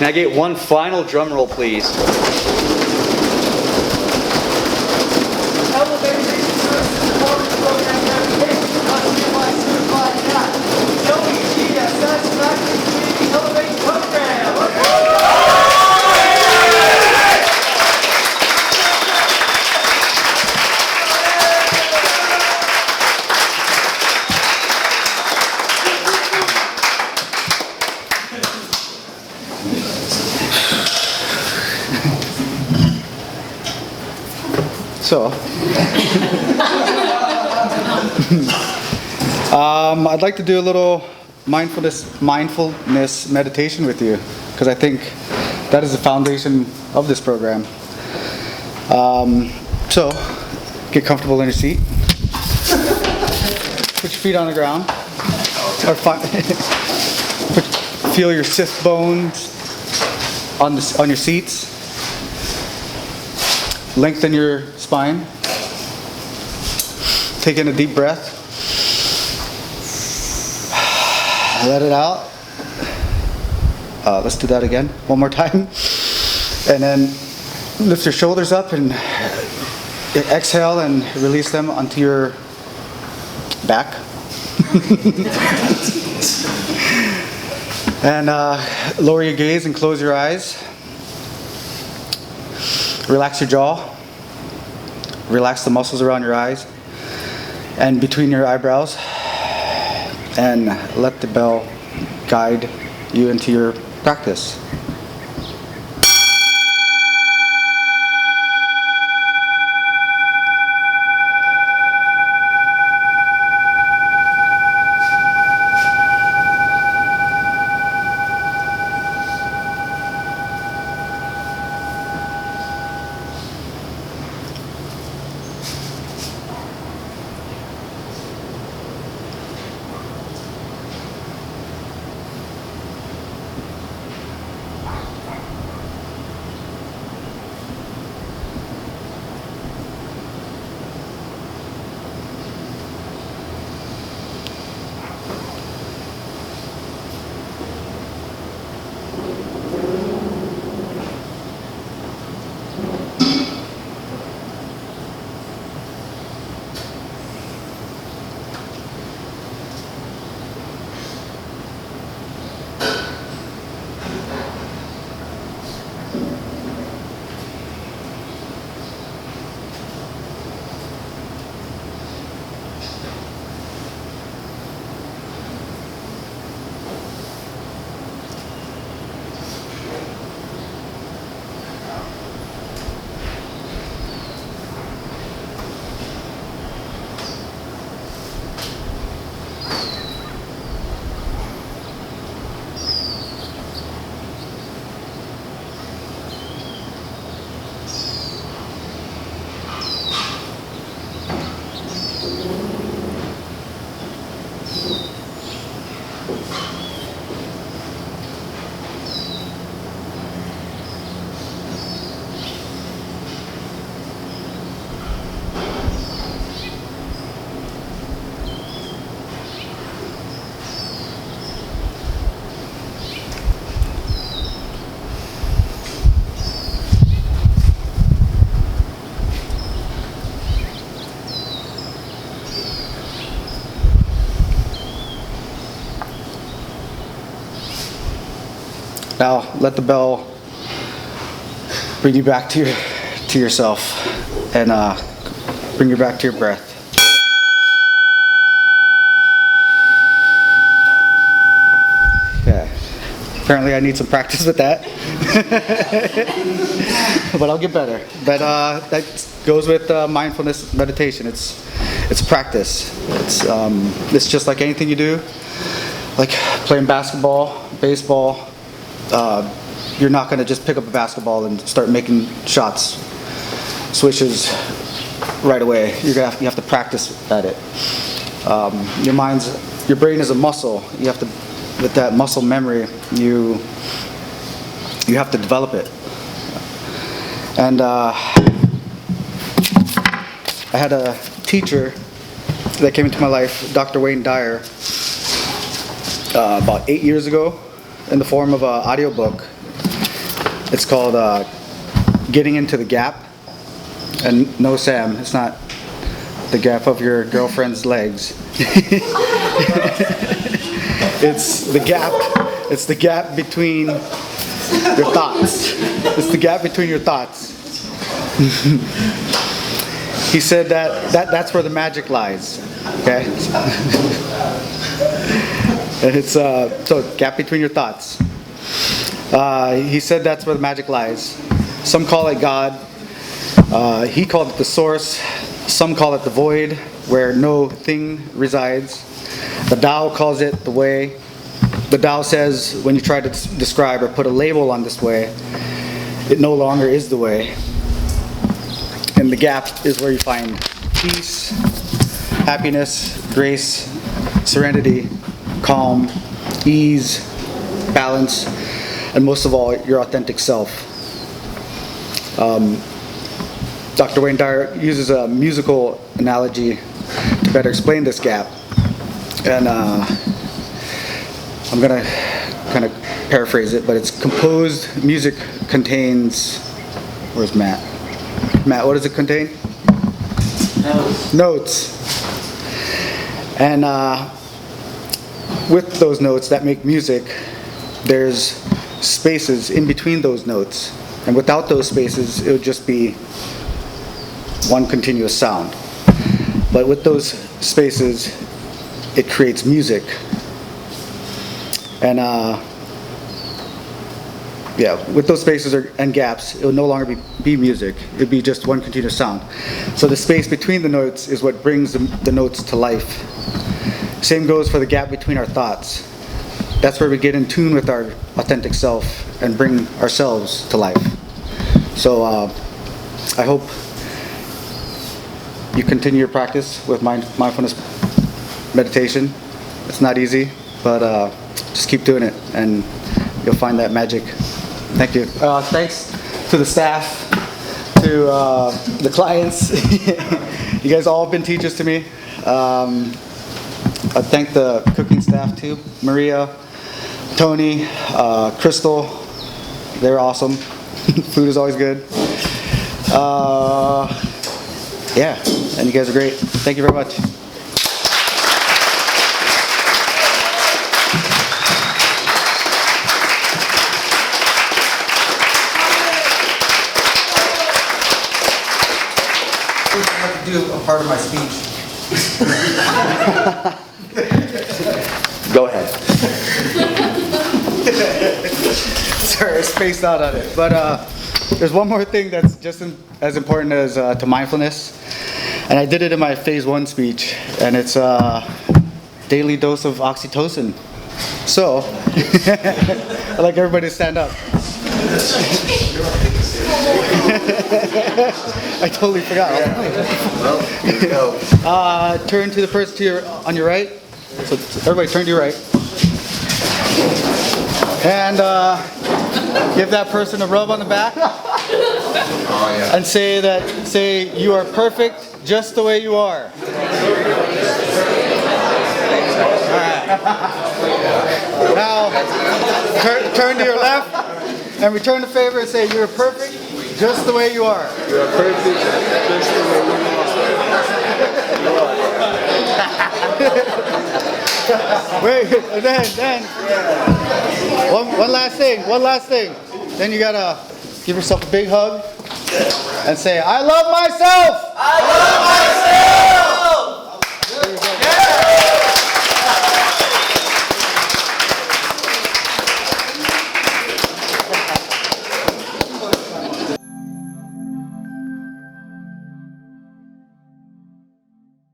Can I get one final drum roll, please? So, I'd like to do a little mindfulness meditation with you, because I think that is the foundation of this program. So, get comfortable in your seat. Put your feet on the ground. Or feel your sit bones on your seats. Lengthen your spine. Take in a deep breath. Let it out. Let's do that again. One more time. And then lift your shoulders up and exhale and release them onto your back. And lower your gaze and close your eyes. Relax your jaw. Relax the muscles around your eyes and between your eyebrows. And let the bell guide you into your practice. Now let the bell bring you back to yourself and bring you back to your breath. Yeah. Apparently I need some practice with that. But I'll get better. But that goes with mindfulness meditation. It's practice. It's just like anything you do, like playing basketball, baseball. You're not going to just pick up a basketball and start making shots, swishes right away. You have to practice at it. Your brain is a muscle. You have to, with that muscle memory, you have to develop it. And I had a teacher that came into my life, Dr. Wayne Dyer, about 8 years ago, in the form of an audiobook. It's called Getting Into the Gap. And no, Sam, it's not the gap of your girlfriend's legs. It's the gap. It's the gap between your thoughts. It's the gap between your thoughts. He said that's where the magic lies. Okay. And it's so gap between your thoughts. He said that's where the magic lies. Some call it God. He called it the source. Some call it the void, where no thing resides. The Tao calls it the way. The Tao says when you try to describe or put a label on this way, it no longer is the way. And the gap is where you find peace, happiness, grace, serenity, calm, ease, balance, and most of all, your authentic self. Dr. Wayne Dyer uses a musical analogy to better explain this gap. And I'm going to kind of paraphrase it, but it's composed music contains, where's Matt? Matt, what does it contain? Notes. And with those notes that make music, there's spaces in between those notes. And without those spaces, it would just be one continuous sound. But with those spaces, it creates music. And with those spaces and gaps, it will no longer be music. It would be just one continuous sound. So the space between the notes is what brings the notes to life. Same goes for the gap between our thoughts. That's where we get in tune with our authentic self and bring ourselves to life. So I hope you continue your practice with mindfulness meditation. It's not easy, but just keep doing it and you'll find that magic. Thank you. Thanks to the staff, to the clients. You guys all have been teachers to me. I thank the cooking staff too. Maria, Tony, Crystal. They're awesome. Food is always good. Yeah, and you guys are great. Thank you very much. I have to do a part of my speech. Go ahead. Sorry, I spaced out on it. But there's one more thing that's just as important as to mindfulness. And I did it in my phase 1 speech. And it's a daily dose of oxytocin. So, I'd like everybody to stand up. I totally forgot. Well, here we go. Turn to the person on your right. So everybody turn to your right. And give that person a rub on the back. Oh, yeah. And say you are perfect just the way you are. Alright. Now turn to your left and return the favor and say you're perfect just the way you are. You are perfect, just the way you are. Wait, and then one last thing. Then you gotta give yourself a big hug and say, I love myself! I love myself!